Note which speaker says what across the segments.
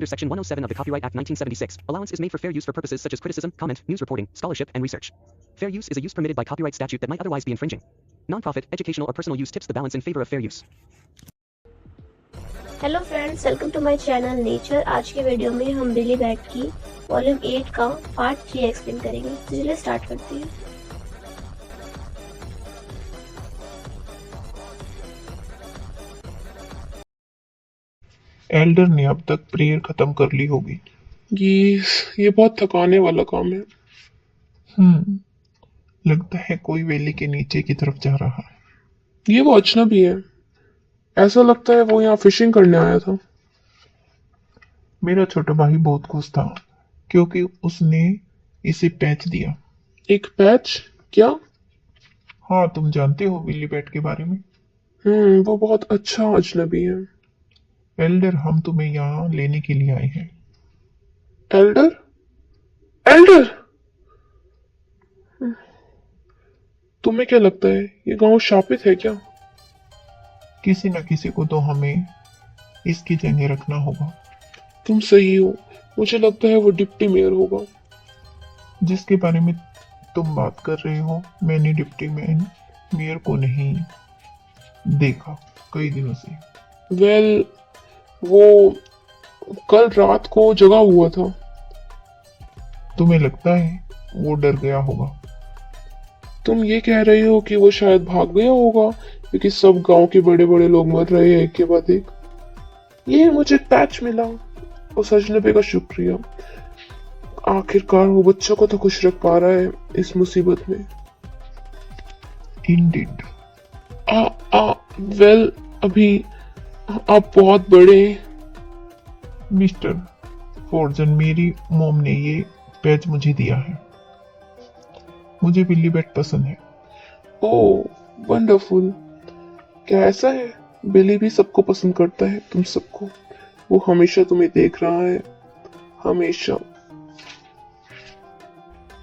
Speaker 1: under Section 107 of the Copyright Act 1976, allowance is made for fair use for purposes such as criticism, comment, news reporting, scholarship, and research. Fair use is a use permitted by copyright statute that might otherwise be infringing. Non-profit, educational, or personal use tips the balance in favor of fair use.
Speaker 2: Hello friends, welcome to my channel nature. आज के video में हम बिली bat की volume 8 का part 3 explain करेंगे। तो चलिए start करते हैं।
Speaker 3: एल्डर ने अब तक प्रेयर खत्म कर ली होगी।
Speaker 4: ये बहुत थकाने वाला काम है।
Speaker 3: लगता है कोई वेली के नीचे की तरफ जा रहा है।
Speaker 4: ये वो अजनबी है। ऐसा लगता है वो यहाँ फिशिंग करने आया था।
Speaker 3: मेरा छोटा भाई बहुत खुश था क्योंकि उसने इसे पैच दिया।
Speaker 4: एक पैच? क्या?
Speaker 3: हाँ, तुम जानते हो बिली बैट के बारे में।
Speaker 4: वो बहुत अच्छा अजनबी है।
Speaker 3: एल्डर, हम तुम्हें यहाँ लेने के लिए आए हैं।
Speaker 4: एल्डर? एल्डर! तुम्हें क्या लगता है ये गांव शापित है क्या?
Speaker 3: किसी न किसी को तो हमें इसकी जगह रखना होगा।
Speaker 4: तुम सही हो। मुझे लगता है वो डिप्टी मेयर होगा।
Speaker 3: जिसके बारे में तुम बात कर रहे हो, मैंने डिप्टी मेयर को नहीं देखा कई दिनों से।
Speaker 4: वेल, वो कल रात को जगा हुआ था।
Speaker 3: तुम्हें लगता है वो डर गया होगा?
Speaker 4: तुम ये कह रहे हो कि वो शायद भाग गया होगा क्योंकि सब गांव के बड़े बड़े लोग मर रहे हैं एक के बाद एक। ये मुझे पैच मिला, उस अजनबी का शुक्रिया। आखिरकार वो बच्चों को तो खुश रख पा रहा है इस मुसीबत में।
Speaker 3: इंडीड।
Speaker 4: वेल, अभी आप बहुत बड़े।
Speaker 3: मिस्टर फॉर्जन, मेरी मॉम ने ये पैच मुझे दिया है। मुझे बिली बैट पसंद है।
Speaker 4: ओह, वंडरफुल। क्या ऐसा है? बिली भी सबको पसंद करता है, तुम सबको। वो हमेशा तुम्हें देख रहा है, हमेशा।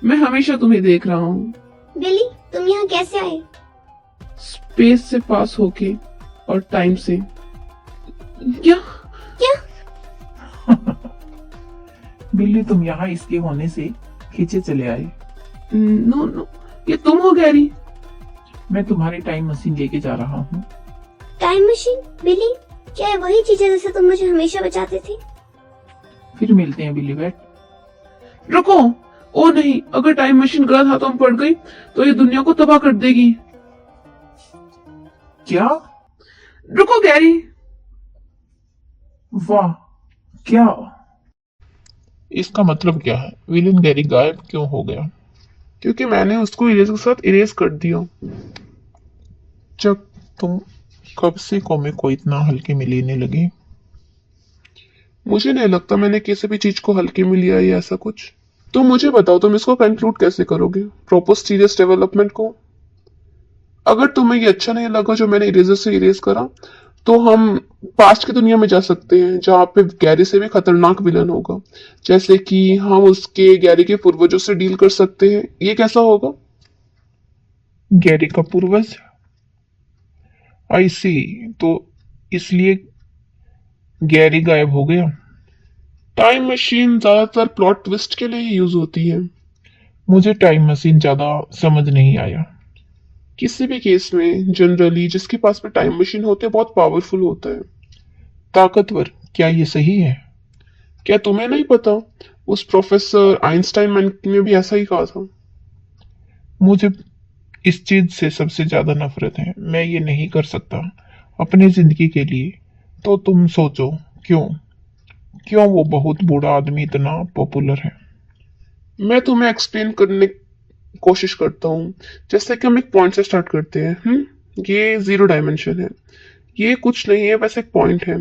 Speaker 4: मैं हमेशा तुम्हें देख रहा हूँ।
Speaker 2: बिली, तुम यहाँ कैसे आए?
Speaker 4: स्पेस से पास होके और टाइम से। क्या?
Speaker 3: बिल्ली, तुम यहाँ इसके होने से खींचे चले आए।
Speaker 4: नो, ये तुम हो गैरी।
Speaker 3: मैं तुम्हारी टाइम मशीन लेके जा रहा हूँ।
Speaker 2: Time machine? बिली, क्या है वही चीज है जिससे तुम मुझे हमेशा बचाते थे?
Speaker 3: फिर मिलते हैं बिली बैट।
Speaker 4: रुको। ओ नहीं, अगर टाइम मशीन गलत हाथों में पड़ गई तो ये दुनिया को तबाह कर देगी।
Speaker 3: क्या?
Speaker 4: रुको गैरी।
Speaker 3: वाह, क्या? इसका मतलब क्या है? विलेन गैरी गायब क्यों हो गया?
Speaker 4: क्योंकि मैंने उसको इरेज के साथ इरेज कर दिया।
Speaker 3: जब तुम कब से कॉमिक को इतना हल्के में लेने लगे?
Speaker 4: मुझे नहीं लगता मैंने किसी भी चीज को हल्के में लिया या ऐसा कुछ। तो मुझे बताओ, तुम इसको कंक्लूड कैसे करोगे, प्रॉपर सीरियस डेवलपमेंट को? अगर तुम्हें ये अच्छा नहीं लगा जो मैंने इरेजर से इरेज करा, तो हम पास्ट की दुनिया में जा सकते हैं जहाँ पे गैरी से भी खतरनाक विलन होगा। जैसे कि हम उसके गैरी के पूर्वजों से डील कर सकते हैं। ये कैसा होगा?
Speaker 3: गैरी का पूर्वज? आई सी। तो इसलिए गैरी गायब हो गया।
Speaker 4: टाइम मशीन ज्यादातर प्लॉट ट्विस्ट के लिए यूज होती है।
Speaker 3: मुझे टाइम मशीन ज्यादा समझ नहीं आया।
Speaker 4: किसी भी केस में जनरली जिसके पास में टाइम मशीन होते हैं बहुत पावरफुल होता है,
Speaker 3: ताकतवर। क्या ये सही है?
Speaker 4: क्या तुम्हें नहीं पता? उस प्रोफेसर आइंस्टाइन ने भी ऐसा ही कहा था।
Speaker 3: मुझे इस चीज से सबसे ज्यादा नफरत है। मैं ये नहीं कर सकता अपनी जिंदगी के लिए। तो तुम सोचो, क्यों वो बहुत बूढ़ा आदमी इतना पॉपुलर है?
Speaker 4: मैं तुम्हें एक्सप्लेन करने की कोशिश करता हूँ। जैसे कि हम एक पॉइंट से स्टार्ट करते हैं। ये 0 डायमेंशन है। ये कुछ नहीं है, बस एक पॉइंट है।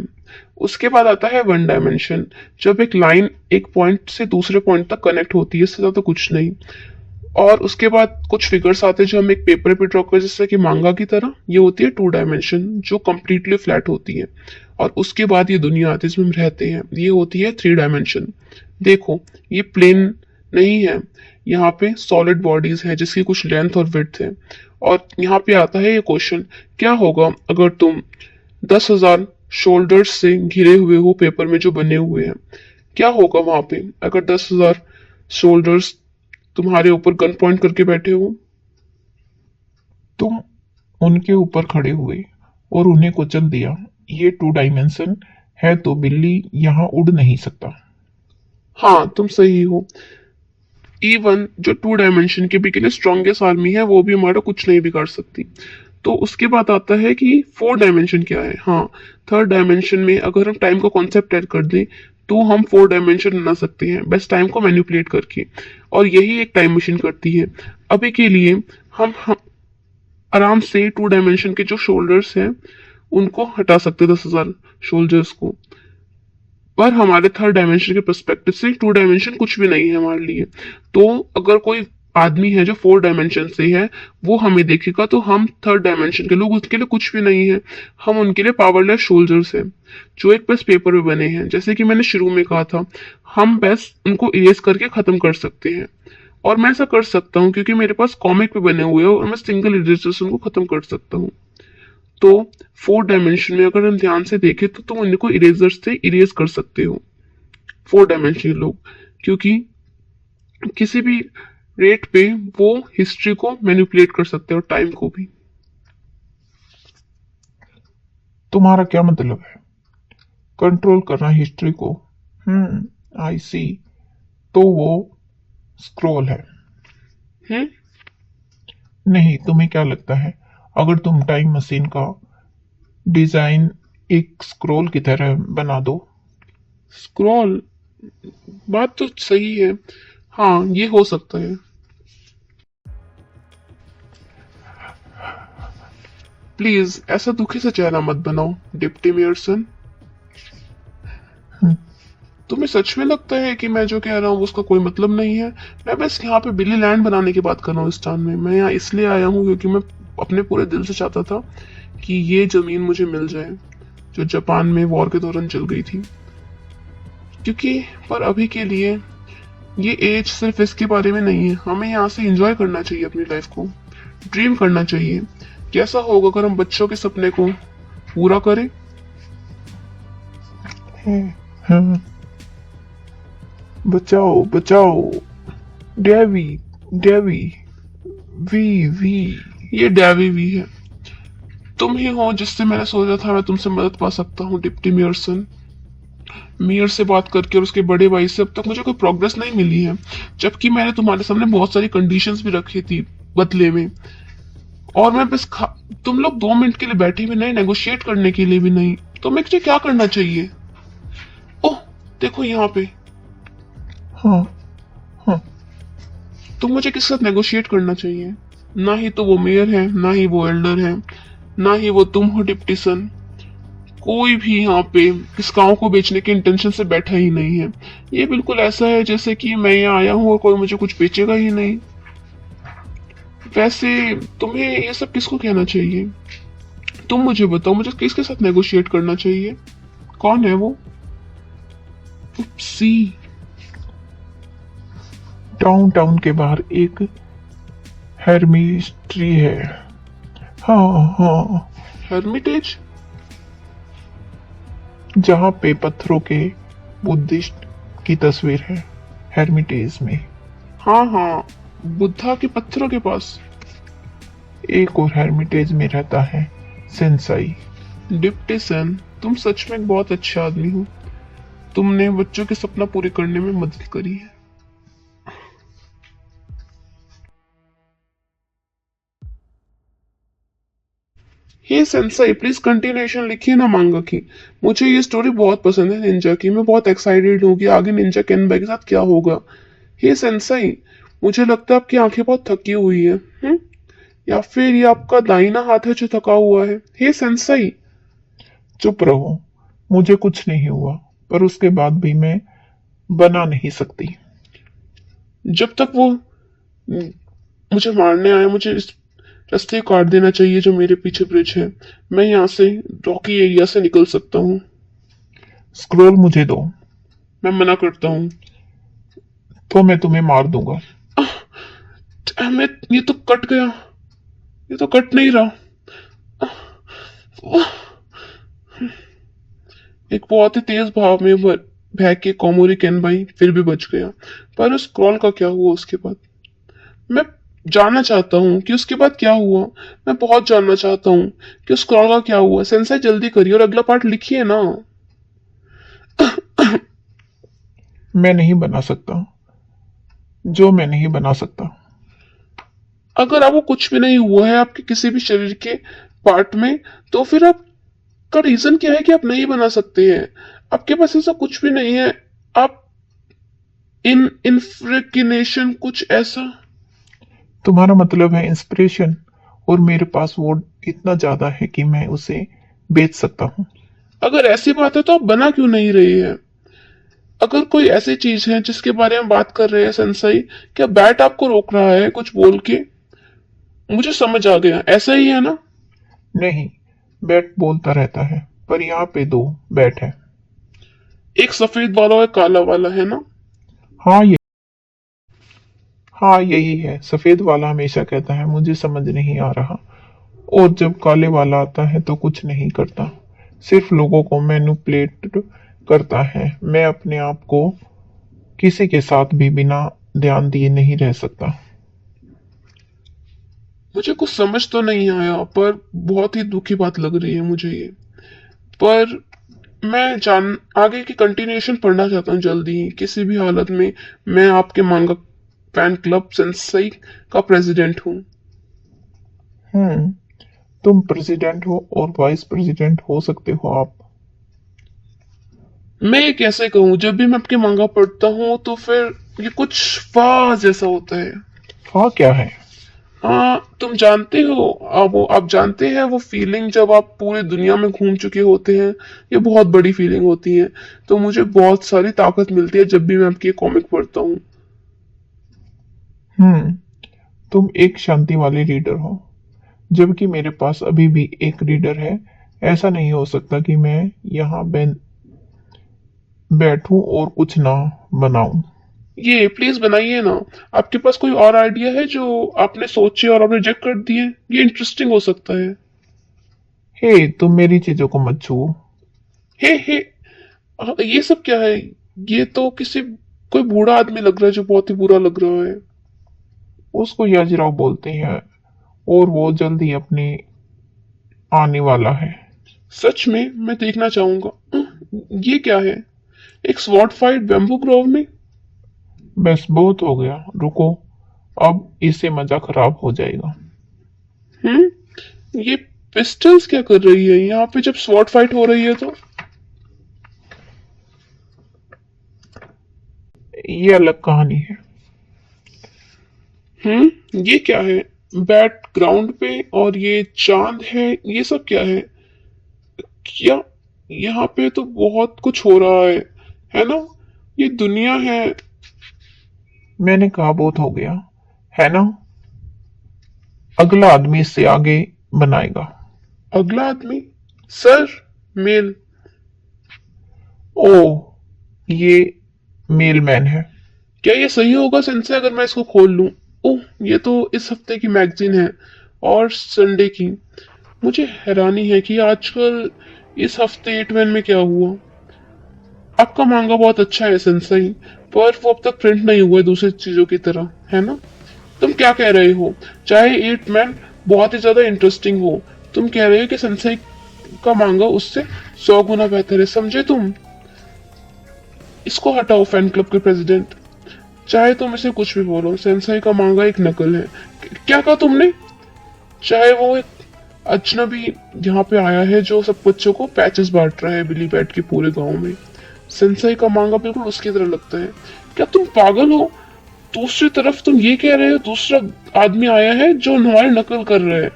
Speaker 4: उसके बाद आता है 1 डायमेंशन, जब एक लाइन एक पॉइंट से दूसरे पॉइंट तक कनेक्ट होती है, इससे ज्यादा कुछ नहीं। और उसके बाद कुछ फिगर्स आते हैं जो हम एक पेपर पे ड्रॉ कर, जैसे कि मांगा की तरह। ये होती है 2 डायमेंशन, जो कंप्लीटली फ्लैट होती है। और उसके बाद ये दुनिया आती है जिसमें हम रहते हैं, ये होती है 3 डायमेंशन। देखो, ये प्लेन नहीं है, यहाँ पे सॉलिड बॉडीज है जिसकी कुछ लेंथ और विड्थ है। और यहाँ पे आता है ये क्वेश्चन, क्या होगा अगर तुम 10,000 शोल्डर्स से घिरे हुए हो पेपर में जो बने हुए हैं, क्या होगा वहां पे अगर 10,000 शोल्डर्स तुम्हारे ऊपर गन पॉइंट करके बैठे हो?
Speaker 3: तुम उनके ऊपर खड़े हुए और उन्हें कुचल दिया। ये 2 डायमेंशन है तो बिल्ली यहाँ उड़ नहीं सकता।
Speaker 4: हाँ, तुम सही हो। इवन जो 2 डायमेंशन के भी के लिए स्ट्रॉन्गेस्ट आर्मी है वो भी हमारा कुछ नहीं बिगाड़ सकती। तो उसके बाद आता है कि 4 डायमेंशन क्या है। हाँ, 3rd डायमेंशन में अगर हम टाइम का कॉन्सेप्ट ऐड कर दें तो हम 4 डायमेंशन बना सकते हैं बस टाइम को मैनिपुलेट करके, और यही एक टाइम मशीन करती है। अभी के लिए हम आराम से 2 डायमेंशन के जो शोल्डर्स हैं उनको हटा सकते हैं, 10,000 शोल्जर्स को। पर हमारे 3rd डायमेंशन के पर्सपेक्टिव से 2 डायमेंशन कुछ भी नहीं है हमारे लिए। तो अगर कोई आदमी है जो 4 डायमेंशन से है वो हमें देखेगा तो हम 3rd डायमेंशन के लोग उसके लिए कुछ भी नहीं है। हम उनके लिए पावरलेस सोल्जर्स हैं जो एक बस पेपर में बने हैं। जैसे कि मैंने शुरू में कहा था, हम बस उनको इरेज करके खत्म कर सकते हैं, और मैं ऐसा कर सकता हूँ क्योंकि मेरे पास कॉमिक पे बने हुए हैं और मैं सिंगल इरेजर से उनको खत्म कर सकता हूँ। तो 4 डायमेंशन में अगर हम ध्यान से देखें तो तुम उनको इरेजर से इरेज कर सकते हो, 4 डायमेंशन लोग, क्योंकि किसी भी रेट पे वो हिस्ट्री को मैनिपुलेट कर सकते हैं और टाइम को भी।
Speaker 3: तुम्हारा क्या मतलब है? कंट्रोल करना हिस्ट्री को? आई सी। तो वो स्क्रॉल है?
Speaker 4: हम्म
Speaker 3: नहीं, तुम्हें क्या लगता है अगर तुम टाइम मशीन का डिजाइन एक स्क्रॉल की तरह बना दो?
Speaker 4: स्क्रॉल, बात तो सही है। हाँ, ये हो सकता है। प्लीज ऐसा दुखी से चेहरा मत बनाओ डिप्टी मेयर सन। तुम्हें सच में लगता है कि मैं जो कह रहा हूँ उसका कोई मतलब नहीं है? मैं बस यहाँ पे बिली लैंड बनाने की बात कर रहा हूँ इस टाउन में। मैं यहाँ इसलिए आया हूँ क्योंकि मैं अपने पूरे दिल से चाहता था कि ये जमीन मुझे मिल जाए जो जापान में वॉर के दौरान चल गई थी। क्योंकि पर अभी के लिए ये एज सिर्फ इसके बारे में नहीं है। हमें यहाँ से एंजॉय करना चाहिए अपनी लाइफ को, ड्रीम करना चाहिए। कैसा होगा अगर हम बच्चों के सपने को पूरा करें?
Speaker 3: हाँ, बचाओ बचाओ, डेवी डेवी, वी वी।
Speaker 4: ये डैवी भी है। तुम ही हो जिससे मैंने सोचा था मैं तुमसे मदद पा सकता हूँ डिप्टी मेयर सन। मेयर से बात करके और उसके बड़े भाई से अब तक मुझे कोई प्रोग्रेस नहीं मिली है, जबकि मैंने तुम्हारे सामने बहुत सारी कंडीशंस भी रखी थी बदले में। और मैं बस तुम लोग 2 मिनट के लिए बैठे भी नहीं, नेगोशिएट करने के लिए भी नहीं। तो मुझे क्या करना चाहिए? ओह, देखो यहाँ पे।
Speaker 3: हाँ हाँ,
Speaker 4: तो मुझे किसके साथ नेगोशिएट करना चाहिए? ना ही तो वो मेयर है, ना ही वो एल्डर है, ना ही वो तुम हो डिप्टी सन। कोई भी यहाँ पे इस गांव को बेचने के इंटेंशन से बैठा ही नहीं है। ये बिल्कुल ऐसा है जैसे कि मैं यहाँ आया हूँ और कोई मुझे कुछ बेचेगा ही नहीं। वैसे तुम्हें ये सब किसको कहना चाहिए? तुम मुझे बताओ, मुझे किसके साथ नेगोशिएट करना चाहिए? कौन है वो? सी
Speaker 3: टाउन के बाहर एक हेर्मिट्री है। हाँ हाँ,
Speaker 4: हेर्मिटेज?
Speaker 3: जहाँ पे पत्थरों के बुद्धिस्ट की तस्वीर है, हेर्मिटेज में।
Speaker 4: हाँ हाँ, बुद्धा के पत्थरों के पास।
Speaker 3: एक और हेर्मिटेज में रहता है सेंसाई।
Speaker 4: डिप्टी सन, तुम सच में एक बहुत अच्छा आदमी हो। तुमने बच्चों के सपना पूरे करने में मदद करी है। हे सेंसाई, प्लीज कंटिन्यूएशन लिखिए ना मांगा की। मुझे ये स्टोरी बहुत पसंद है निंजा की। मैं बहुत एक्साइटेड हूँ कि आगे निंजा केनबाई के साथ क्या होगा। हे सेंसाई, मुझे लगता है आपकी आंखें बहुत थकी हुई है। या फिर ये आपका दाहिना हाथ है जो थका हुआ है? हे सेंसाई।
Speaker 3: चुप रहो, मुझे कुछ नहीं हुआ, पर उसके बाद भी मैं बना नहीं सकती।
Speaker 4: जब तक वो मुझे मारने आए, मुझे इस रास्ते काट देना चाहिए जो मेरे पीछे ब्रिज है। मैं यहाँ से रॉकी एरिया से निकल सकता हूँ।
Speaker 3: स्क्रोल मुझे दो।
Speaker 4: मैं मना करता हूँ।
Speaker 3: तो मैं तुम्हें मार दूंगा।
Speaker 4: ये तो कट गया। ये तो कट नहीं रहा। एक बहुत ही तेज भाव में बह के कोमोरी केनबाई फिर भी बच गया। पर उस स्क्रॉल का क्या हुआ उसके बाद? मैं जानना चाहता हूँ कि उसके बाद क्या हुआ। मैं बहुत जानना चाहता हूँ कि उस स्क्रॉल का क्या हुआ। सेंसाई जल्दी करिए और अगला पार्ट लिखिए ना।
Speaker 3: मैं नहीं बना सकता जो मैं नहीं बना सकता।
Speaker 4: अगर आपको कुछ भी नहीं हुआ है आपके किसी भी शरीर के पार्ट में, तो फिर आपका रीजन क्या है कि आप नहीं बना सकते हैं? आपके पास ऐसा कुछ भी नहीं है। आप इन्फ्रेकिनेशन कुछ ऐसा?
Speaker 3: तुम्हारा मतलब है इंस्पिरेशन, और मेरे पास वो इतना ज्यादा है कि मैं उसे बेच सकता हूँ।
Speaker 4: अगर ऐसी बात है तो आप बना क्यों नहीं रही है? अगर कोई ऐसी चीज है जिसके बारे में बात कर रहे हैं सेंसाई, क्या बैट आपको रोक रहा है कुछ बोल के? मुझे समझ आ गया, ऐसा ही है ना?
Speaker 3: नहीं, बैट बोलता रहता है, पर यहाँ पे दो बैट है।
Speaker 4: एक सफेद वाला और एक काला वाला, है ना?
Speaker 3: हाँ ये हाँ यही है। सफेद वाला हमेशा कहता है मुझे समझ नहीं आ रहा, और जब काले वाला आता है तो कुछ नहीं करता, सिर्फ लोगों को मैनिपुलेट करता है। मैं अपने आप को किसी के साथ भी बिना ध्यान दिए नहीं रह सकता।
Speaker 4: मुझे कुछ समझ तो नहीं आया, पर बहुत ही दुखी बात लग रही है मुझे ये। पर मैं जान आगे की कंटिन्यूएशन पढ़ना चाहता हूँ जल्दी ही, किसी भी हालत में। मैं आपके मांगा फैन क्लब सेंसाई का प्रेसिडेंट हूँ।
Speaker 3: हम्म, तुम प्रेसिडेंट हो और वाइस प्रेसिडेंट हो सकते हो आप।
Speaker 4: मैं ये कैसे कहूँ, जब भी मैं आपके मांगा पढ़ता हूँ तो फिर ये कुछ वाह जैसा होता है।
Speaker 3: हाँ क्या है?
Speaker 4: हाँ, तुम जानते हो, आप जानते हैं वो फीलिंग जब आप पूरी दुनिया में घूम चुके होते हैं। ये बहुत बड़ी फीलिंग होती है। तो मुझे बहुत सारी ताकत मिलती है जब भी मैं आपकी कॉमिक पढ़ता हूँ।
Speaker 3: हम्म, तुम एक शांति वाले रीडर हो, जबकि मेरे पास अभी भी एक रीडर है। ऐसा नहीं हो सकता कि मैं यहाँ बैठूं और कुछ ना बनाऊं।
Speaker 4: ये प्लीज बनाइए ना। आपके पास कोई और आइडिया है जो आपने सोचे और आपने रिजेक्ट कर दिए? ये इंटरेस्टिंग हो सकता है।
Speaker 3: हे, तुम मेरी चीजों को मत छुओ।
Speaker 4: हे, ये सब क्या है? ये तो किसी कोई बूढ़ा आदमी लग रहा है जो बहुत ही बुरा लग रहा है।
Speaker 3: उसको याजिराव बोलते हैं, और वो जल्दी अपने आने वाला है।
Speaker 4: सच में मैं देखना चाहूंगा। ये क्या है? एक स्वॉर्ड फाइट बैम्बू ग्रोव में?
Speaker 3: बस बहुत हो गया, रुको, अब इससे मजा खराब हो जाएगा।
Speaker 4: ये पिस्टल्स क्या कर रही है यहाँ पे जब स्वॉर्ड फाइट हो रही है तो?
Speaker 3: ये अलग कहानी है।
Speaker 4: ये क्या है? बैट ग्राउंड पे और ये चांद है, ये सब क्या है? क्या यहाँ पे तो बहुत कुछ हो रहा है ना? ये दुनिया है।
Speaker 3: मैंने कहा बहुत हो गया, है ना? अगला आदमी इससे आगे बनाएगा।
Speaker 4: अगला आदमी? Sir, mail?
Speaker 3: ओह, ये मेल मैन है।
Speaker 4: क्या ये सही होगा सेंसे अगर मैं इसको खोल लूं? ओह, ये तो इस हफ्ते की मैगजीन है और संडे की। मुझे हैरानी है कि आजकल इस हफ्ते 8 मैन में क्या हुआ। आपका मांगा बहुत अच्छा है सेंसाई, पर वो अब तक प्रिंट नहीं हुआ है दूसरी चीजों की तरह, है ना? तुम क्या कह रहे हो? चाहे 8 मैन बहुत ही ज्यादा इंटरेस्टिंग हो, तुम कह रहे हो कि सेंसाई का मांगा उससे 100 गुना बेहतर है, समझे तुम? इसको हटाओ फैन क्लब के प्रेसिडेंट। चाहे तुम इसे कुछ भी बोलो, सेंसाई का मांगा एक नकल है। क्या कहा तुमने? चाहे वो एक अजनबी यहाँ पे आया है जो सब बच्चों को पैचेस बांट रहा है बिली बैट के पूरे गांव में, सेंसाई का मांगा बिल्कुल उसकी तरह लगता है। क्या तुम पागल हो? दूसरी तरफ तुम ये कह रहे हो दूसरा आदमी आया है जो हमारी नकल कर रहा है।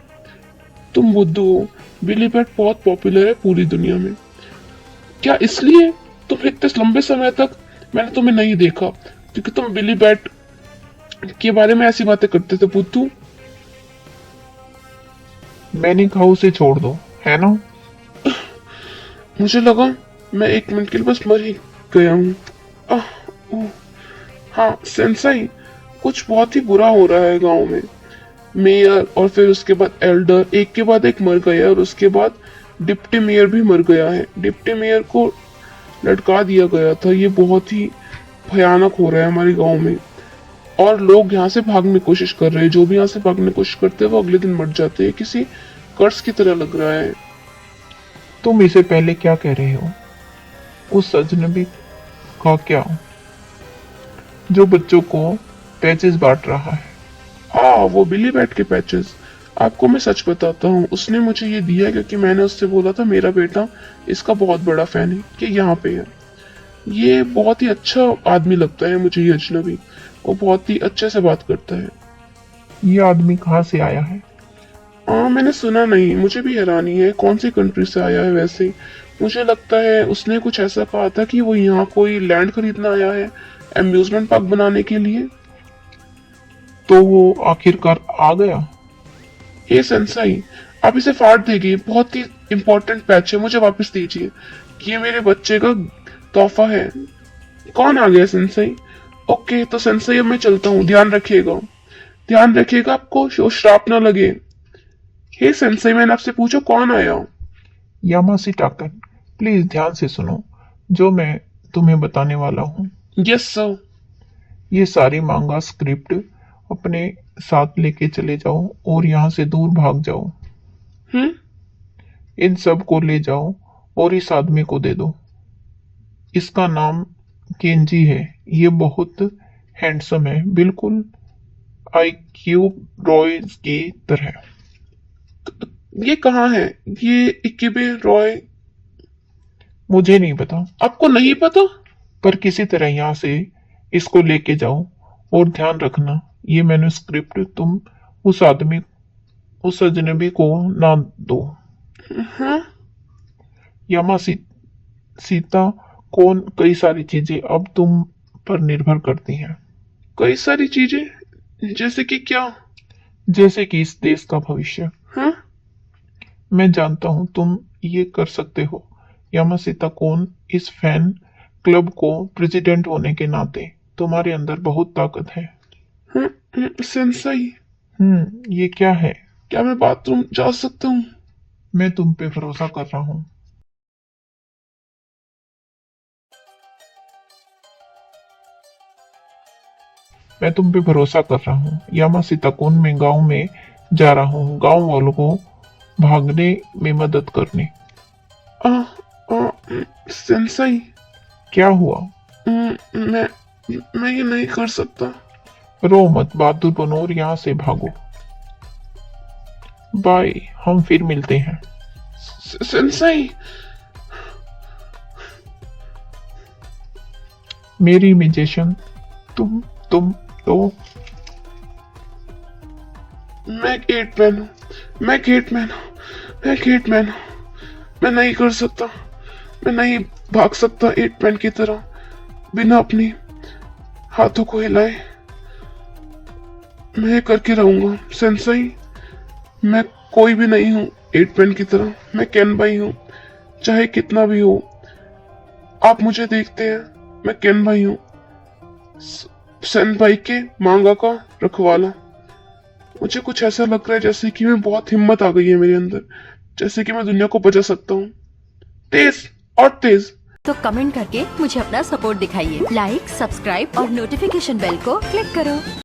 Speaker 4: तुम बुद्धू हो। बिली बैट बहुत पॉपुलर है पूरी दुनिया में। क्या इसलिए तुम इतने लंबे समय तक मैंने तुम्हें नहीं देखा क्योंकि तुम बिली बैट के बारे में ऐसी बातें करते थे बुद्धू?
Speaker 3: मैंने कहा उसे छोड़ दो, है ना?
Speaker 4: मुझे लगा मैं 1 मिनट के लिए बस मर ही गया हूँ। हाँ सेंसाई, कुछ बहुत ही बुरा हो रहा है गांव में। मेयर और फिर उसके बाद एल्डर एक के बाद एक मर गए और उसके बाद डिप्टी मेयर भी मर गया है। डिप्टी मेयर को लटका दिया गया था। ये बहुत ही भयानक हो रहा है हमारे गांव में, और लोग यहाँ से भागने की कोशिश कर रहे हैं। जो भी यहाँ से भागने की कोशिश करते हैं वो अगले दिन मर जाते हैं। किसी कर्ज की तरह लग रहा है।
Speaker 3: तुम इसे पहले क्या कह रहे हो? उस अजनबी का क्या, जो बच्चों को पैचेस बांट रहा है?
Speaker 4: हाँ, वो बिली बैट के पैचेस। आपको मैं सच बताता हूँ, उसने मुझे ये दिया क्योंकि मैंने उससे बोला था मेरा बेटा इसका बहुत बड़ा फैन है कि यहाँ पे है। ये बहुत ही अच्छा आदमी लगता है मुझे, ये अजनबी। वो बहुत ही अच्छे से बात करता है।
Speaker 3: ये आदमी कहाँ से आया है?
Speaker 4: हाँ, मैंने सुना नहीं, मुझे भी हैरानी है कौन सी कंट्री से आया है। वैसे मुझे लगता है उसने कुछ ऐसा कहा था कि वो यहाँ कोई लैंड खरीदना आया है एम्यूजमेंट पार्क बनाने के लिए।
Speaker 3: तो वो आखिरकार आ गया?
Speaker 4: ये सेंसाई, आप इसे फाड़ देंगे। बहुत ही इंपॉर्टेंट पैच है, मुझे वापस दीजिए। ये मेरे बच्चे का तोहफा है। कौन आ गया सेंसाई? ओके, तो सेंसाई अब मैं चलता हूँ। ध्यान रखिएगा, ध्यान रखिएगा, आपको श्राप ना लगे। हे सेंसाई, मैंने आपसे पूछा कौन आया?
Speaker 3: यामासिटाकन, प्लीज ध्यान से सुनो जो मैं तुम्हें बताने वाला हूँ।
Speaker 4: Yes sir.
Speaker 3: ये सारी मांगा स्क्रिप्ट अपने साथ लेके चले जाओ और यहाँ से दूर भाग जाओ। इन सब को ले जाओ और इस आदमी को दे दो। इसका नाम केंजी है। ये बहुत हैंडसम है, बिल्कुल आईक्यू रॉय की तरह।
Speaker 4: ये कहाँ है? ये इक्कीबे रॉय?
Speaker 3: मुझे नहीं पता।
Speaker 4: आपको नहीं पता?
Speaker 3: पर किसी तरह यहाँ से इसको लेके जाओ और ध्यान रखना ये मैन्युस्क्रिप्ट तुम उस अजनबी को ना दो।
Speaker 4: हाँ?
Speaker 3: सीता कौन कई सारी चीजें अब तुम पर निर्भर करती हैं।
Speaker 4: कई सारी चीजें जैसे कि क्या?
Speaker 3: जैसे कि इस देश का भविष्य।
Speaker 4: हाँ?
Speaker 3: मैं जानता हूँ तुम ये कर सकते हो। यामासिता कौन, इस फैन क्लब को प्रेसिडेंट होने के नाते तुम्हारे अंदर बहुत ताकत है।
Speaker 4: सेंसाई,
Speaker 3: ये क्या है?
Speaker 4: क्या मैं बाथरूम जा सकता हूँ?
Speaker 3: मैं तुम पे भरोसा कर रहा हूँ। मैं तुम पे भरोसा कर रहा हूँ। यामासिता कौन, मैं गांव में जा रहा हूँ, गांव वालों को भागने में मदद करने।
Speaker 4: सेंसाई,
Speaker 3: क्या हुआ?
Speaker 4: मैं ये नहीं कर सकता।
Speaker 3: रो मत, बहादुर बनो और यहाँ से भागो। बाय, हम फिर मिलते हैं।
Speaker 4: सेंसाई,
Speaker 3: मेरी इमेजिनेशन तुम तो
Speaker 4: मैं गेटमैन हूँ, मैं गेटमैन हूँ। मैं नहीं कर सकता, मैं नहीं भाग सकता 8 मैन की तरह बिना अपनी हाथों को हिलाए। मैं ये करके रहूंगा। सेंसाई, मैं कोई भी नहीं हूँ 8 मैन की तरह। मैं केनबाई हूँ, चाहे कितना भी हो। आप मुझे देखते हैं, मैं केनबाई हूँ, सेनबाई के मांगा का रखवाला। मुझे कुछ ऐसा लग रहा है जैसे कि मैं बहुत हिम्मत आ गई है मेरे अंदर, जैसे कि मैं दुनिया को बचा सकता हूँ। तेज और तेज।
Speaker 5: तो कमेंट करके मुझे अपना सपोर्ट दिखाइए। लाइक, सब्सक्राइब और नोटिफिकेशन बेल को क्लिक करो।